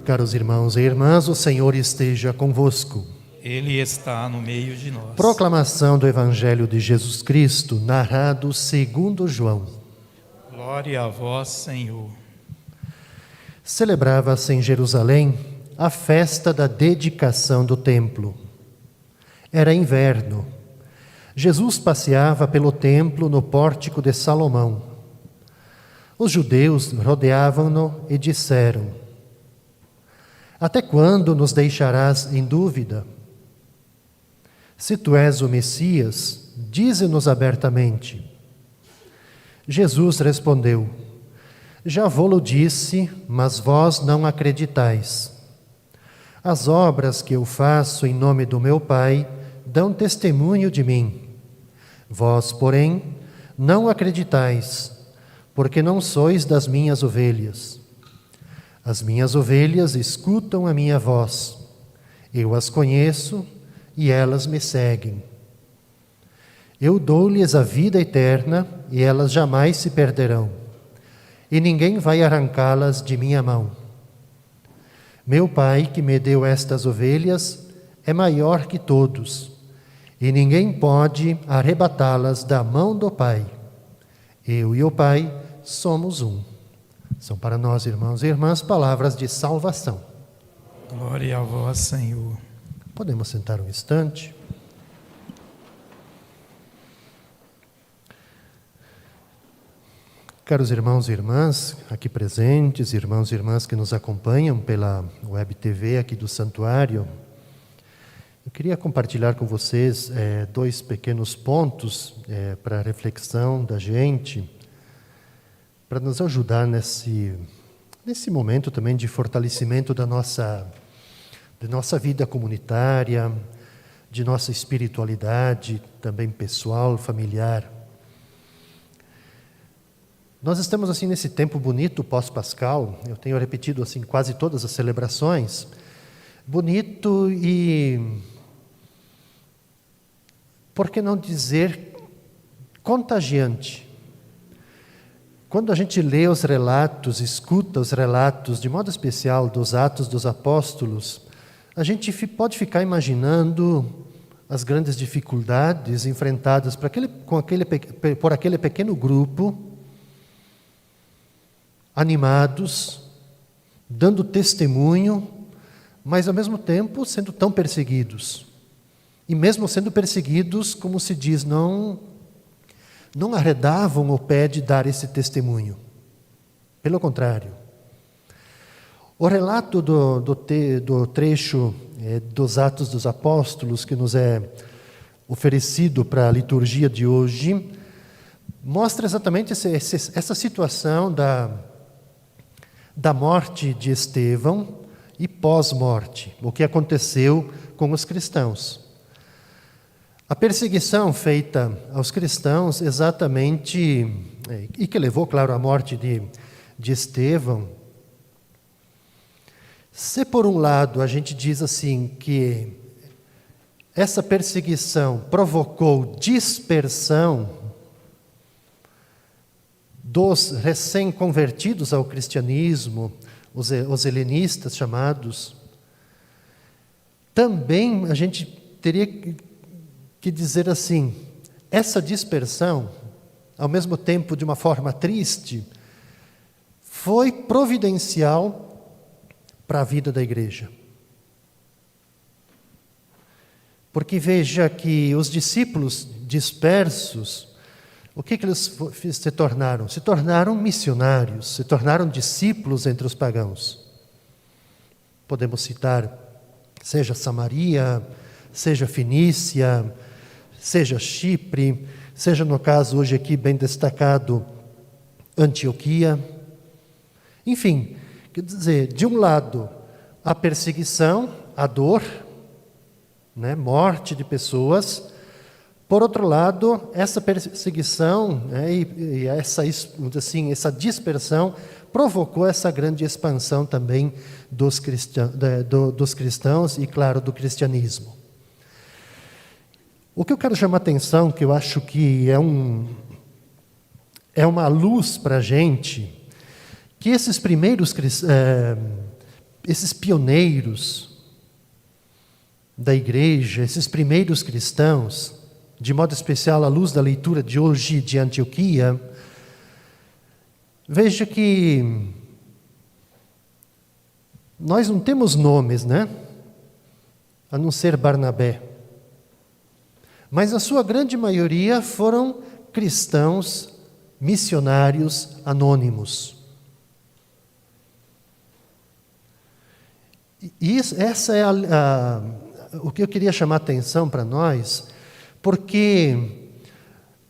Caros irmãos e irmãs, o Senhor esteja convosco. Ele está no meio de nós. Proclamação do Evangelho de Jesus Cristo, narrado segundo João. Glória a vós, Senhor. Celebrava-se em Jerusalém a festa da dedicação do templo. Era inverno. Jesus passeava pelo templo no pórtico de Salomão. Os judeus rodeavam-no e disseram: até quando nos deixarás em dúvida? Se tu és o Messias, dize-nos abertamente. Jesus respondeu: já vô-lo disse, mas vós não acreditais. As obras que eu faço em nome do meu Pai dão testemunho de mim. Vós, porém, não acreditais, porque não sois das minhas ovelhas. As minhas ovelhas escutam a minha voz. Eu as conheço e elas me seguem. Eu dou-lhes a vida eterna e elas jamais se perderão, e ninguém vai arrancá-las de minha mão. Meu Pai, que me deu estas ovelhas, é maior que todos, e ninguém pode arrebatá-las da mão do Pai. Eu e o Pai somos um. São para nós, irmãos e irmãs, palavras de salvação. Glória a vós, Senhor. Podemos sentar um instante. Caros irmãos e irmãs aqui presentes, irmãos e irmãs que nos acompanham pela Web TV aqui do Santuário, eu queria compartilhar com vocês dois pequenos pontos para a reflexão da gente, para nos ajudar nesse momento também de fortalecimento da nossa vida comunitária, de nossa espiritualidade, também pessoal, familiar. Nós estamos assim nesse tempo bonito pós-pascal, eu tenho repetido assim quase todas as celebrações, bonito e, por que não dizer, contagiante. Quando a gente lê os relatos, escuta os relatos, de modo especial dos Atos dos Apóstolos, a gente pode ficar imaginando as grandes dificuldades enfrentadas por aquele pequeno grupo, animados, dando testemunho, mas ao mesmo tempo sendo tão perseguidos. E mesmo sendo perseguidos, como se diz, não arredavam o pé de dar esse testemunho. Pelo contrário. O relato do trecho dos Atos dos Apóstolos, que nos é oferecido para a liturgia de hoje, mostra exatamente essa situação da morte de Estevão e pós-morte, o que aconteceu com os cristãos. A perseguição feita aos cristãos exatamente, e que levou, claro, à morte de Estevão, se por um lado a gente diz assim que essa perseguição provocou dispersão dos recém-convertidos ao cristianismo, os helenistas chamados, também a gente teria que dizer assim, essa dispersão, ao mesmo tempo de uma forma triste, foi providencial para a vida da igreja. Porque veja que os discípulos dispersos, o que eles se tornaram? Se tornaram missionários, se tornaram discípulos entre os pagãos. Podemos citar, seja Samaria, seja Fenícia, seja Chipre, seja no caso hoje aqui bem destacado, Antioquia. Enfim, quer dizer, de um lado, a perseguição, a dor, morte de pessoas. Por outro lado, essa perseguição e essa dispersão provocou essa grande expansão também dos cristãos e, claro, do cristianismo. O que eu quero chamar a atenção, que eu acho que é uma luz para a gente, que esses primeiros esses pioneiros da igreja, esses primeiros cristãos, de modo especial à luz da leitura de hoje de Antioquia, veja que nós não temos nomes, né? A não ser Barnabé. Mas a sua grande maioria foram cristãos missionários anônimos. E essa é o que eu queria chamar a atenção para nós, porque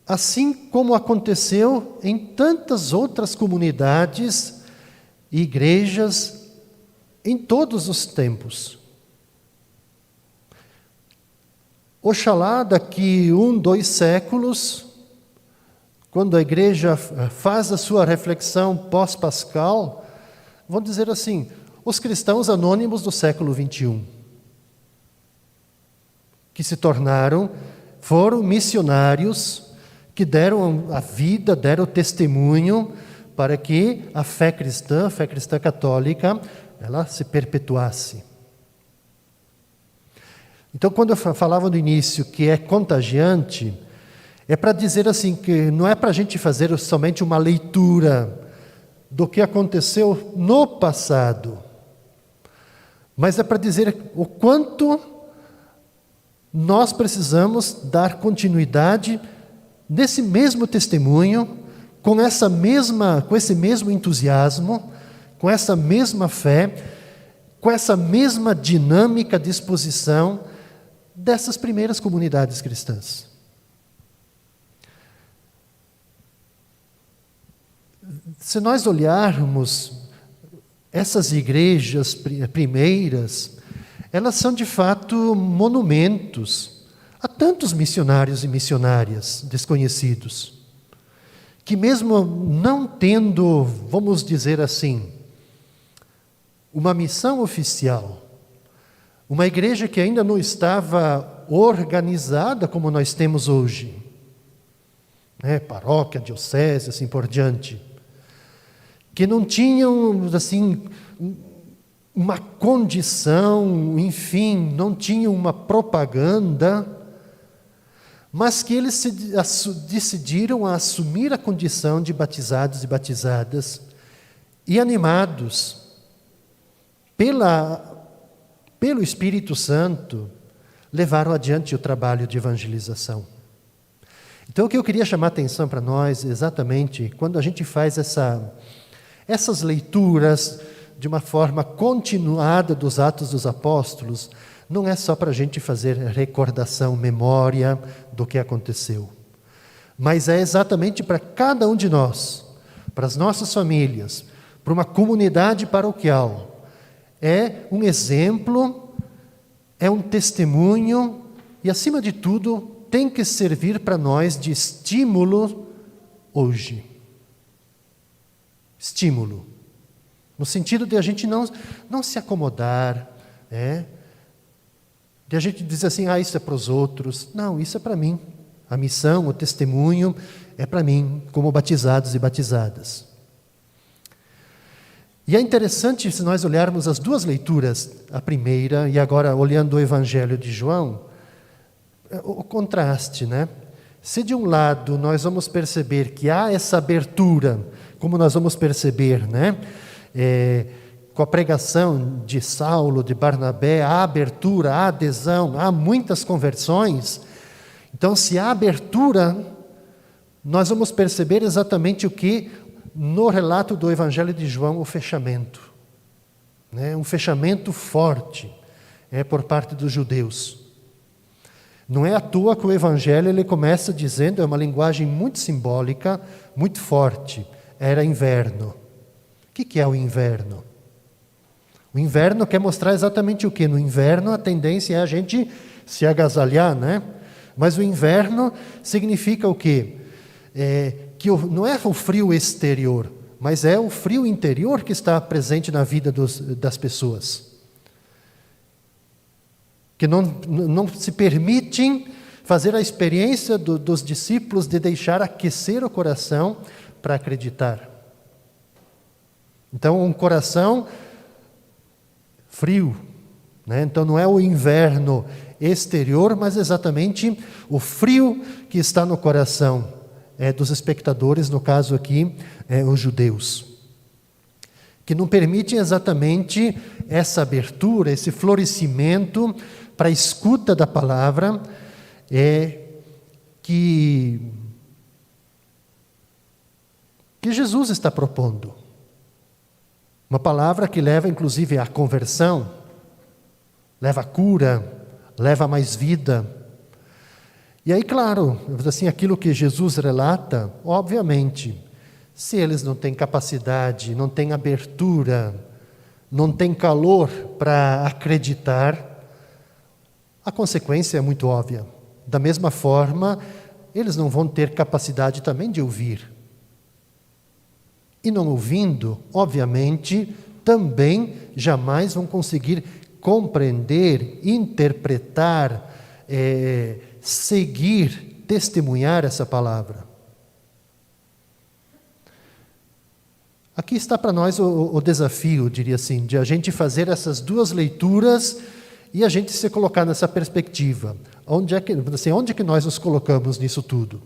assim como aconteceu em tantas outras comunidades e igrejas em todos os tempos. Oxalá daqui 2 séculos, quando a igreja faz a sua reflexão pós-pascal, vão dizer assim, os cristãos anônimos do século XXI, que se foram missionários, que deram a vida, deram testemunho para que a fé cristã católica, ela se perpetuasse. Então, quando eu falava no início que é contagiante, é para dizer assim, que não é para a gente fazer somente uma leitura do que aconteceu no passado, mas é para dizer o quanto nós precisamos dar continuidade nesse mesmo testemunho, com esse mesmo entusiasmo, com essa mesma fé, com essa mesma dinâmica disposição dessas primeiras comunidades cristãs. Se nós olharmos essas igrejas primeiras, elas são de fato monumentos a tantos missionários e missionárias desconhecidos, que mesmo não tendo, vamos dizer assim, uma missão oficial, uma igreja que ainda não estava organizada como nós temos hoje, paróquia, diocese, assim por diante, que não tinham, assim, uma condição, enfim, não tinham uma propaganda, mas que eles decidiram a assumir a condição de batizados e batizadas, e animados pelo Espírito Santo, levaram adiante o trabalho de evangelização. Então, o que eu queria chamar a atenção para nós, exatamente, quando a gente faz essas leituras de uma forma continuada dos Atos dos Apóstolos, não é só para a gente fazer recordação, memória do que aconteceu, mas é exatamente para cada um de nós, para as nossas famílias, para uma comunidade paroquial. É um exemplo, é um testemunho e, acima de tudo, tem que servir para nós de estímulo hoje. Estímulo. No sentido de a gente não se acomodar, de a gente dizer assim, isso é para os outros. Não, isso é para mim. A missão, o testemunho é para mim, como batizados e batizadas. E é interessante, se nós olharmos as duas leituras, a primeira e agora olhando o Evangelho de João, o contraste, né? Se de um lado nós vamos perceber que há essa abertura, como nós vamos perceber, né? Com a pregação de Saulo, de Barnabé, há abertura, há adesão, há muitas conversões. Então, se há abertura, nós vamos perceber exatamente o que no relato do Evangelho de João, o fechamento. Um fechamento forte por parte dos judeus. Não é à toa que o Evangelho ele começa dizendo, é uma linguagem muito simbólica, muito forte. Era inverno. O que é o inverno? O inverno quer mostrar exatamente o quê? No inverno a tendência é a gente se agasalhar, né? Mas o inverno significa o quê? Que não é o frio exterior, mas é o frio interior que está presente na vida das pessoas. Que não se permitem fazer a experiência dos discípulos de deixar aquecer o coração para acreditar. Então, um coração frio, né? Então não é o inverno exterior, mas exatamente o frio que está no coração dos espectadores, no caso aqui, os judeus, que não permitem exatamente essa abertura, esse florescimento para a escuta da palavra, que Jesus está propondo. Uma palavra que leva inclusive à conversão, leva à cura, leva a mais vida. E aí, claro, assim, aquilo que Jesus relata, obviamente, se eles não têm capacidade, não têm abertura, não têm calor para acreditar, a consequência é muito óbvia. Da mesma forma, eles não vão ter capacidade também de ouvir. E não ouvindo, obviamente, também jamais vão conseguir compreender, interpretar, seguir, testemunhar essa palavra. Aqui está para nós o desafio, diria assim, de a gente fazer essas duas leituras e a gente se colocar nessa perspectiva. Onde é que nós nos colocamos nisso tudo?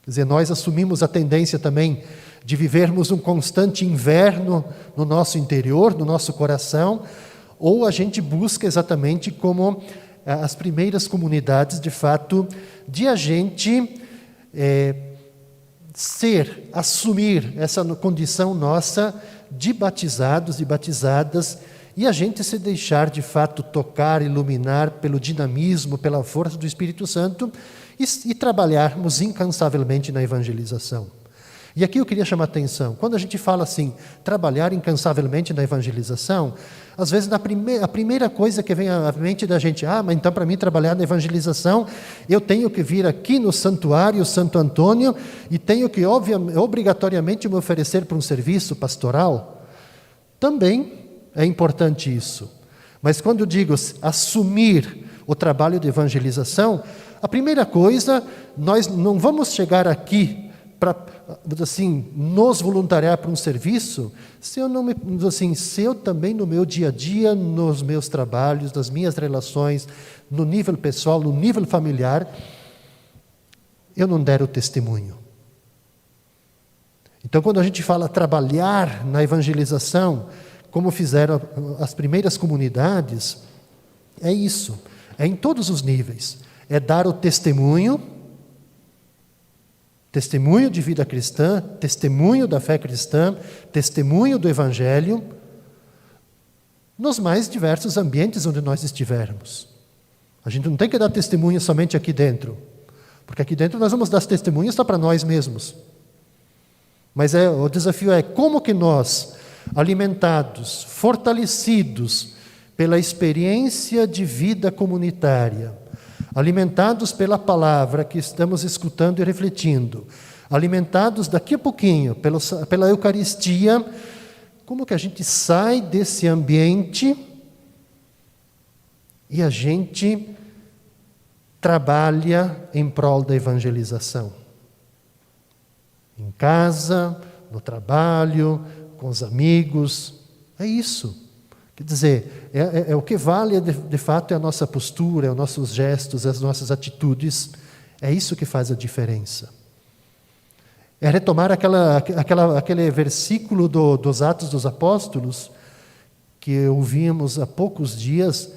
Quer dizer, nós assumimos a tendência também de vivermos um constante inverno no nosso interior, no nosso coração, ou a gente busca exatamente como as primeiras comunidades, de fato, de a gente assumir essa condição nossa de batizados e batizadas, e a gente se deixar de fato tocar, iluminar pelo dinamismo, pela força do Espírito Santo e trabalharmos incansavelmente na evangelização. E aqui eu queria chamar a atenção, quando a gente fala assim, trabalhar incansavelmente na evangelização, às vezes a primeira coisa que vem à mente da gente, mas então para mim trabalhar na evangelização, eu tenho que vir aqui no santuário Santo Antônio e tenho que obrigatoriamente me oferecer para um serviço pastoral. Também é importante isso. Mas quando eu digo assumir o trabalho de evangelização, a primeira coisa, nós não vamos chegar aqui para, assim, nos voluntariar para um serviço, se eu também no meu dia a dia, nos meus trabalhos, nas minhas relações, no nível pessoal, no nível familiar, eu não der o testemunho. Então, quando a gente fala trabalhar na evangelização, como fizeram as primeiras comunidades, é isso, é em todos os níveis, é dar o testemunho de vida cristã, testemunho da fé cristã, testemunho do Evangelho, nos mais diversos ambientes onde nós estivermos. A gente não tem que dar testemunho somente aqui dentro, porque aqui dentro nós vamos dar testemunho só para nós mesmos. Mas o desafio é como que nós, alimentados, fortalecidos pela experiência de vida comunitária, alimentados pela palavra que estamos escutando e refletindo, alimentados daqui a pouquinho pela Eucaristia, como que a gente sai desse ambiente e a gente trabalha em prol da evangelização? Em casa, no trabalho, com os amigos, é isso. Quer dizer, o que vale de fato é a nossa postura, é os nossos gestos, as nossas atitudes, é isso que faz a diferença. É retomar aquele versículo dos Atos dos Apóstolos, que ouvimos há poucos dias,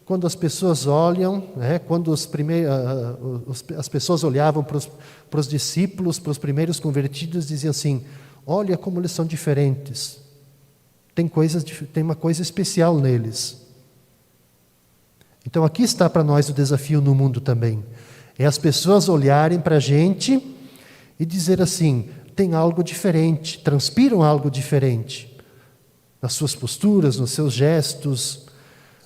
quando as pessoas olham, quando as pessoas olhavam para os discípulos, para os primeiros convertidos, diziam assim, olha como eles são diferentes. Tem uma coisa especial neles. Então aqui está para nós o desafio no mundo também. É as pessoas olharem para a gente e dizer assim, tem algo diferente, transpiram algo diferente. Nas suas posturas, nos seus gestos.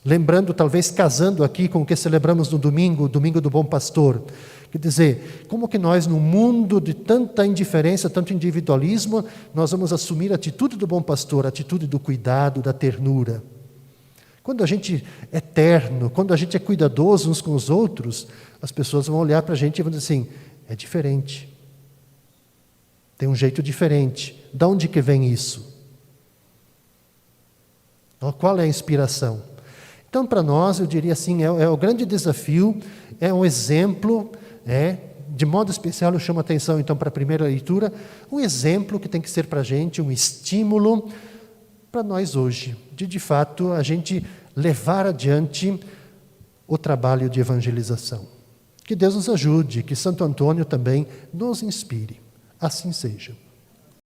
Lembrando, talvez casando aqui com o que celebramos no domingo, o Domingo do Bom Pastor. Quer dizer, como que nós, num mundo de tanta indiferença, tanto individualismo, nós vamos assumir a atitude do bom pastor, a atitude do cuidado, da ternura. Quando a gente é terno, quando a gente é cuidadoso uns com os outros, as pessoas vão olhar para a gente e vão dizer assim, é diferente. Tem um jeito diferente. De onde que vem isso? Qual é a inspiração? Então, para nós, eu diria assim, é o grande desafio, é um exemplo, de modo especial eu chamo a atenção, então, para a primeira leitura, um exemplo que tem que ser para a gente, um estímulo para nós hoje, de fato, a gente levar adiante o trabalho de evangelização. Que Deus nos ajude, que Santo Antônio também nos inspire. Assim seja.